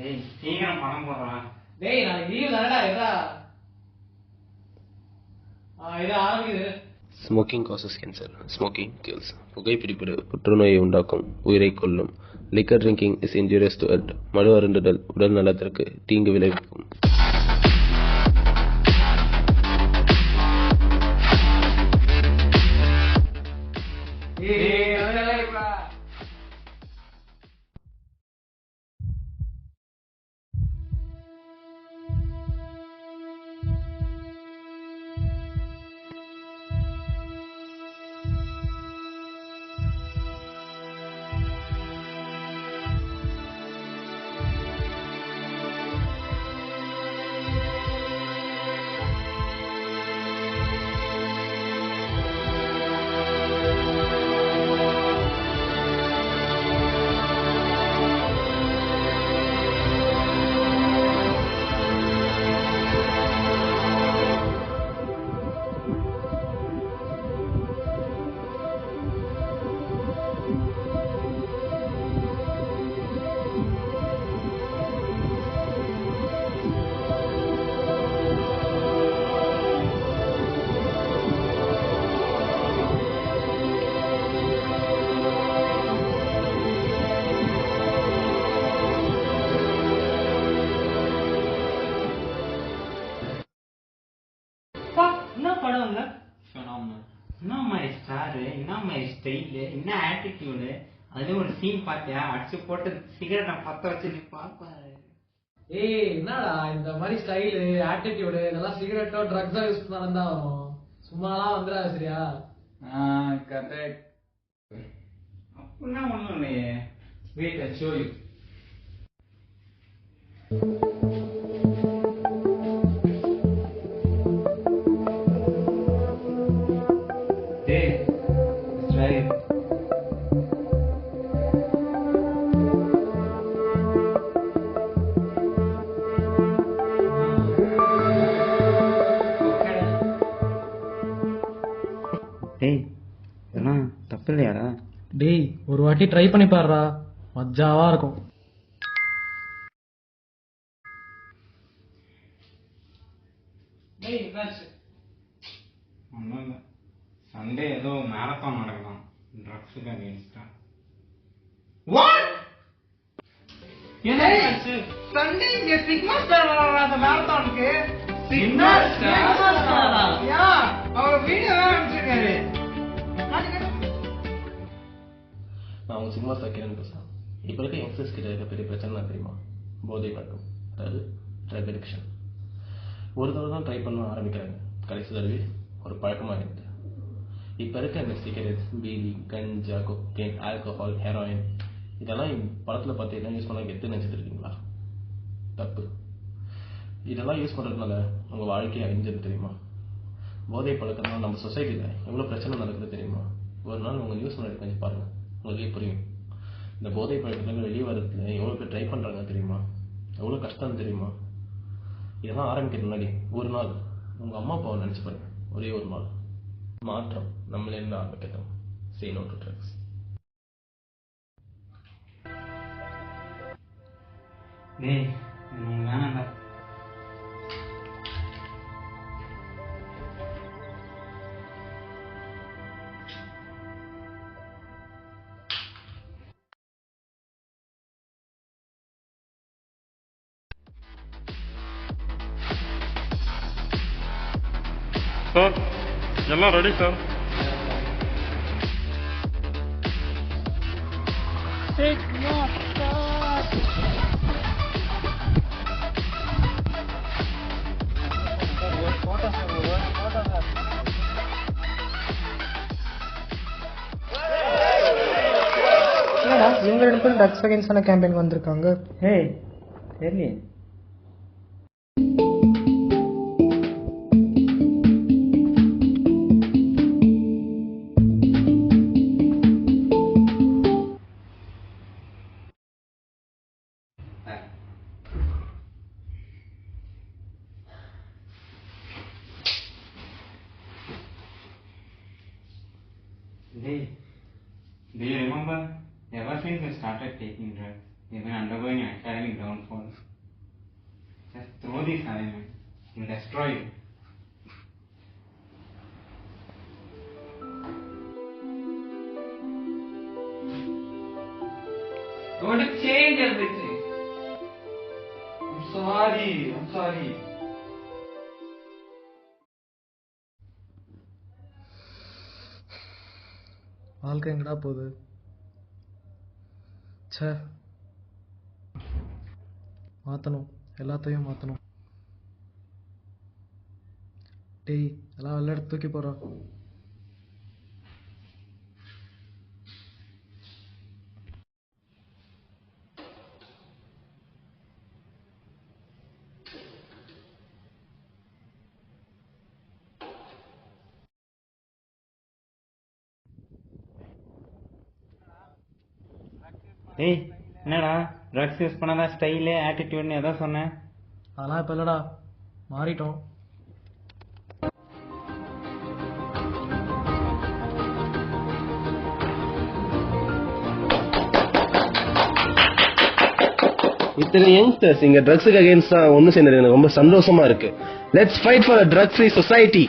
டேய் சீக்கிரம் பணம் போடுறா. டேய் நாளைக்கு லீவு தானடா. இது ஆரம்பிக்குது. Smoking causes cancer. Smoking kills. புகைப்பிடிப்பது புற்றுநோயை உண்டாக்கும், உயிரை கொல்லும். Liquor drinking is injurious to health. மது அருந்துதல் உடல் நலத்திற்கு தீங்கு விளைவிக்கும். என்ன படம் இல்ல? என்ன மாதிரி ஸ்டாரு, என்ன மாதிரி ஸ்டைலு, என்ன ஆட்டிடியூடு. அதுல ஒரு சீன் பாத்தியா? அடிச்சு போட்டு சிகரெட்டை பத்த வச்சு நீ பாப்பாரு. ஏய் என்னடா இந்த மாதிரி ஸ்டைலு ஆட்டிடியூடு இதெல்லாம் சிகரெட்டோ ட்ரக்ஸோ யூஸ் பண்ணாலும் தான் வரும். சும்மாலாம் வந்துடாது சரியா? கரெக்ட். அப்படின்னா ஒண்ணும் இல்லையே. Wait I show you. டேய் இதெல்லாம் தப்பு இல்லையாடா? டேய் ஒரு வாட்டி ட்ரை பண்ணி பாருடா, மஜாவா இருக்கும். டேய் என்னாச்சு? ஒன்றும் இல்லை. சண்டே ஏதோ மேரத்தான் நடக்கலாம் ட்ரக்ஸுக்கு அகேன்ஸ்டா. வாட்? என்னாச்சு? சண்டே இங்க சிக்மா ஸ்டார் வராத மேரத்தானுக்கு. சிக்மா ஸ்டாரா? யா, அவர் வீடியோ அனுப்பிச்சிருக்காரு. நான் அவங்க சினிமா சாக்கிறேன்னு பேசுகிறேன். இப்போ இருக்க யங்ஸ்டர்ஸ் கிட்ட இருக்க பெரிய பிரச்சனை தெரியுமா? போதை பழக்கம், அதாவது ட்ரக் அடிக்ஷன். ஒரு தடவை தான் ட்ரை பண்ண ஆரம்பிக்கிறாங்க, கடைசி தடவை ஒரு பழக்கமாக இருக்குது. இப்போ இருக்க இந்த சிகரெட்ஸ், பீடி, கஞ்சா, கொக்கைன், ஆல்கஹால், ஹெராயின் இதெல்லாம் படத்தில் பார்த்து எல்லாம் யூஸ் பண்ண கெத்து நினச்சிட்டு இருக்கீங்களா? தப்பு. இதெல்லாம் யூஸ் பண்ணுறதுனால உங்கள் வாழ்க்கையை அழிஞ்சது தெரியுமா? போதை பழக்கம்னா நம்ம சொசைட்டியில் எவ்வளோ பிரச்சனை நடக்குது தெரியுமா? ஒரு நாள் உங்கள் நியூஸ் முன்னாடி கொஞ்சம் பாருங்கள், உங்களுக்கே புரியும். இந்த போதை பழக்கத்தில் வெளியே வரதுல எவ்வளோ பேர் ட்ரை பண்ணுறாங்க தெரியுமா? எவ்வளோ கஷ்டம் தெரியுமா? இதெல்லாம் ஆரம்பிக்கிறது முன்னாடி ஒரு நாள் உங்கள் அம்மா அப்பாவை நினச்சி பாருங்க. ஒரே ஒரு நாள் மாற்றம் நம்மளேருந்து ஆரம்பிக்கட்டும். Say no to drugs. டேய் வேணாண்டா. சார் எல்லாம் ரெடி சார். இவங்க 2 பேரும் ட்ரக்ஸ் அகேன்ஸ்டான கேம்பெயின் வந்திருக்காங்க. ஏய் தெரியல. Hey, do you remember ever since we started taking drugs? even undergoing academic downfall. Just throw this assignment and destroy it. I want to change everything. I'm sorry. வாழ்க்கை எங்கடா போகுது? ச்சே, மாற்றணும், எல்லாத்தையும் மாற்றணும். டேய், எல்லாம் எல்லா இடத்து தூக்கி போகிறோம். ஏய், என்னடா ட்ரக்ஸ் யூஸ் பண்ணாதான் ஸ்டைலு ஆட்டிடியூட்னு எதோ சொன்னேன். அதெல்லாம் இப்போ இல்லைடா, மாறிட்டோம். இத்தனை யங்ஸ்டர்ஸ் இங்க ட்ரக்ஸுக்கு அகைன்ஸ்டா ஒன்று சேர்ந்தது எனக்கு ரொம்ப சந்தோஷமா இருக்கு. Let's fight for a drug free society.